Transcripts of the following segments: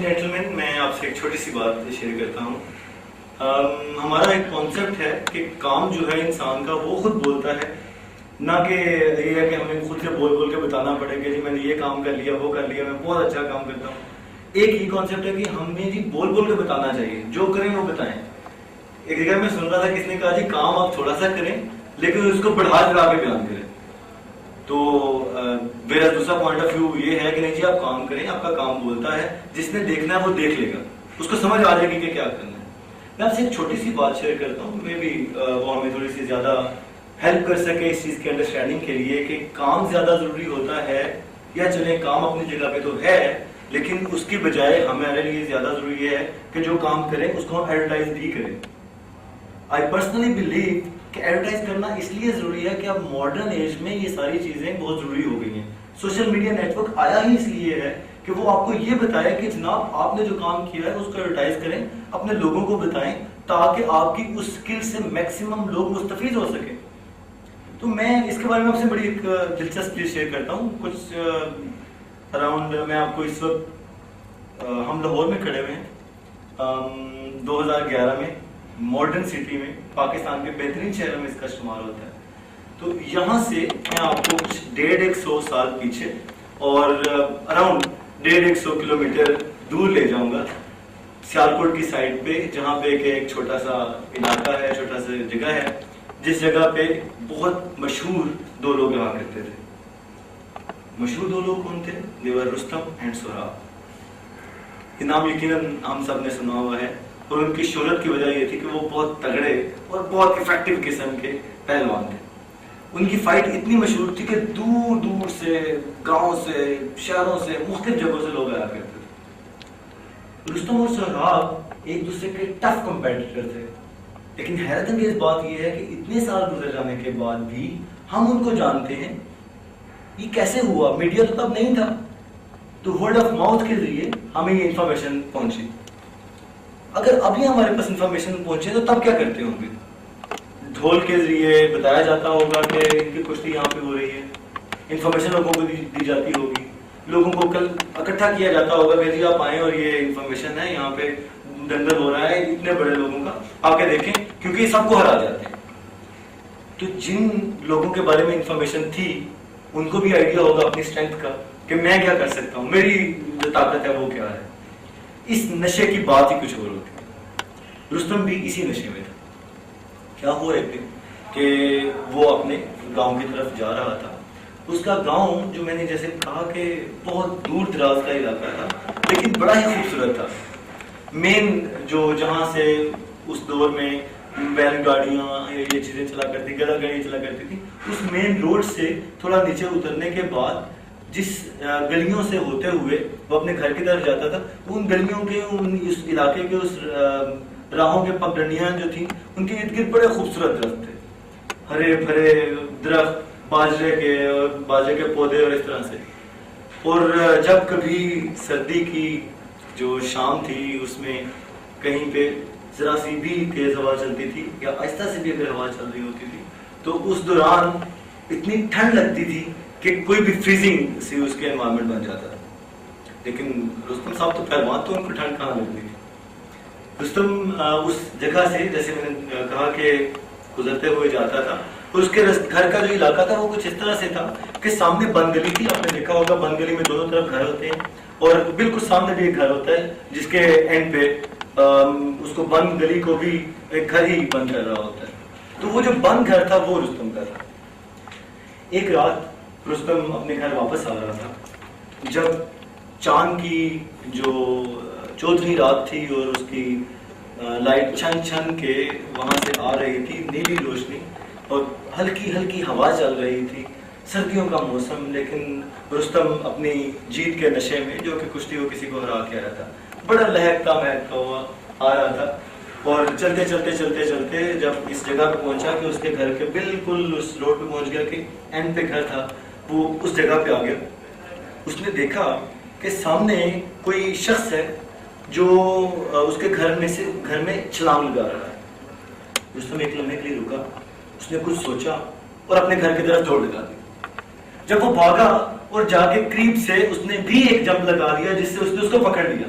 Gentleman, میں آپ سے ایک چھوٹی سی بات شیئر کرتا ہوں. ہمارا ایک کانسیپٹ ہے کہ کام جو ہے انسان کا وہ خود بولتا ہے، نہ کہ یہ ہے کہ ہمیں خود سے بول بول کے بتانا پڑے کہ جی میں نے یہ کام کر لیا، وہ کر لیا، میں بہت اچھا کام کرتا ہوں. ایک ہی کانسیپٹ ہے کہ ہمیں جی بول بول کے بتانا چاہیے، جو کریں وہ بتائیں. ایک جگہ میں سن رہا تھا کس نے کہا جی کام آپ تھوڑا سا کریں لیکن اس کو بڑھا چڑھا کے بیان کریں. تو میرا دوسرا پوائنٹ آف ویو یہ ہے کہ نہیں جی آپ کام کریں، آپ کا کام بولتا ہے، جس نے دیکھنا ہے وہ دیکھ لے گا، اس کو سمجھ آ جائے گی کہ کیا کرنا ہے. میں آپ سے ایک چھوٹی سی بات شیئر کرتا ہوں، میں بھی وہ ہمیں تھوڑی سی زیادہ ہیلپ کر سکے اس چیز کی انڈرسٹینڈنگ کے لیے کہ کام زیادہ ضروری ہوتا ہے یا چلیں کام اپنی جگہ پہ تو ہے، لیکن اس کی بجائے ہمارے لیے زیادہ ضروری ہے کہ جو کام کریں اس کو ہم ایڈورٹائز بھی کریں. آئی پرسنلی بلیو کہ ایڈورٹائز کرنا اس لیے ضروری ہے کہ اب ماڈرن ایج میں یہ ساری چیزیں بہت ضروری ہو گئی ہیں. سوشل میڈیا نیٹ ورک آیا ہی اس لیے ہے کہ وہ آپ کو یہ بتائے کہ جناب آپ نے جو کام کیا ہے اس کو ایڈورٹائز کریں، اپنے لوگوں کو بتائیں تاکہ آپ کی اس اسکل سے میکسیمم لوگ مستفید ہو سکیں. تو میں اس کے بارے میں آپ سے بڑی ایک دلچسپ چیز شیئر کرتا ہوں. کچھ اراؤنڈ میں آپ کو اس وقت ہم لاہور میں کھڑے ہوئے ہیں 2011 میں، ماڈرن سٹی میں، پاکستان کے بہترین شہروں میں اس کا شمار ہوتا ہے. تو یہاں سے میں آپ کو کچھ 150 سال پیچھے اور اراؤنڈ 150 کلومیٹر دور لے جاؤں گا سیالکوٹ کی سائڈ پہ، جہاں پہ ایک چھوٹا سا علاقہ ہے، چھوٹا سا جگہ ہے، جس جگہ پہ بہت مشہور دو لوگ رہا کرتے تھے. مشہور دو لوگ کون تھے؟ دیور رستم اینڈ سہراب. یہ نام یقیناً ہم سب نے سنا ہوا ہے، اور ان کی شہرت کی وجہ یہ تھی کہ وہ بہت تگڑے اور بہت افیکٹو قسم کے پہلوان تھے. ان کی فائٹ اتنی مشہور تھی کہ دور دور سے، گاؤں سے، شہروں سے، مختلف جگہوں سے لوگ آیا کرتے تھے. رستم اور سہراب ایک دوسرے کے ٹف کمپیٹیٹر تھے، لیکن حیرت انگیز بات یہ ہے کہ اتنے سال گزر جانے کے بعد بھی ہم ان کو جانتے ہیں. یہ کیسے ہوا؟ میڈیا تو تب نہیں تھا، تو ورڈ آف ماؤتھ کے ذریعے ہمیں یہ انفارمیشن پہنچی. اگر ابھی ہمارے پاس انفارمیشن پہنچے تو تب کیا کرتے ہوں گے؟ ڈھول کے ذریعے بتایا جاتا ہوگا کہ ان کی کشتی یہاں پہ ہو رہی ہے، انفارمیشن لوگوں کو دی جاتی ہوگی، لوگوں کو کل اکٹھا کیا جاتا ہوگا کہ جی آپ آئیں اور یہ انفارمیشن ہے، یہاں پہ دنگل ہو رہا ہے اتنے بڑے لوگوں کا، آ کے دیکھیں، کیونکہ یہ سب کو ہرا جاتے ہیں. تو جن لوگوں کے بارے میں انفارمیشن تھی ان کو بھی آئیڈیا ہوگا اپنی اسٹرینتھ کا کہ میں کیا کر سکتا ہوں، میری جو طاقت ہے وہ کیا ہے. اس نشے کی بات ہی کچھ اور ہوتی ہے. رستم بھی اسی نشے میں تھا. کیا ہوا ایک دن کہ وہ اپنے گاؤں کی طرف جا رہا تھا. اس کا گاؤں جو میں نے جیسے کہا کہ بہت دور دراز کا علاقہ تھا، لیکن بڑا ہی خوبصورت تھا. مین جو جہاں سے اس دور میں بیل گاڑیاں یہ چیزیں چلا کرتی، گدا گاڑیاں چلا کرتی تھی، اس مین روڈ سے تھوڑا نیچے اترنے کے بعد جس گلیوں سے ہوتے ہوئے وہ اپنے گھر کی طرف جاتا تھا، ان گلیوں کے، اس علاقے کے اس راہوں کے پگڈنڈیاں جو تھیں ان کے ارد گرد بڑے خوبصورت درخت تھے، ہرے بھرے درخت، باجرے کے پودے اور اس طرح سے. اور جب کبھی سردی کی جو شام تھی اس میں کہیں پہ ذرا سی بھی تیز ہوا چلتی تھی یا آہستہ سے بھی اگر ہوا چل رہی ہوتی تھی تو اس دوران اتنی ٹھنڈ لگتی تھی کہ کوئی بھی فریزنگ سی اس کے انوائرمنٹ بن جاتا تھا. لیکن رستم صاحب تو پہلوان، تو ان کو ٹھنڈ کہاں لگتی تھی. رستم اس جگہ سے، جیسے میں نے کہا کہ گزرتے ہوئے جاتا تھا، اور اس کے گھر کا جو علاقہ تھا وہ کچھ اس طرح سے تھا کہ سامنے بند گلی تھی. آپ نے دیکھا ہوگا بند گلی میں دونوں طرف گھر ہوتے ہیں، اور بالکل سامنے بھی ایک گھر ہوتا ہے جس کے اینڈ پہ اس کو بند گلی کو بھی ایک گھر ہی بند کر رہا ہوتا ہے. تو وہ جو بند گھر تھا وہ رستم کا تھا. ایک رات رستم اپنے گھر واپس آ رہا تھا، جب چاند کی جو 14ویں رات تھی اور اس کی لائٹ چھن چھن کے وہاں سے آ رہی تھی، نیلی روشنی، اور ہلکی ہلکی ہوا چل رہی تھی، سردیوں کا موسم. لیکن رستم اپنی جیت کے نشے میں، جو کہ کشتی وہ کسی کو ہرا کے آیا تھا، بڑا لہکتا مہکتا ہوا آ رہا تھا. اور چلتے چلتے چلتے چلتے جب اس جگہ پہ پہنچا کہ اس کے گھر کے بالکل اس روڈ پہ پہنچ گیا کہ اینڈ پہ گھر تھا، وہ اس جگہ پہ آ گیا. اس نے دیکھا کہ سامنے کوئی شخص ہے جو اس کے گھر میں چھلانگ لگا رہا ہے. رستم ایک لمحے کے لیے رکا، اس نے کچھ سوچا اور اپنے گھر کی طرف دوڑ لگا دی. جب وہ بھاگا اور جا کے قریب سے اس نے بھی ایک جمپ لگا دیا جس سے اس نے اس کو پکڑ لیا.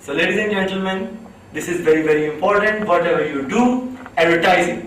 So ladies and gentlemen, this is very very important. Whatever you do, advertising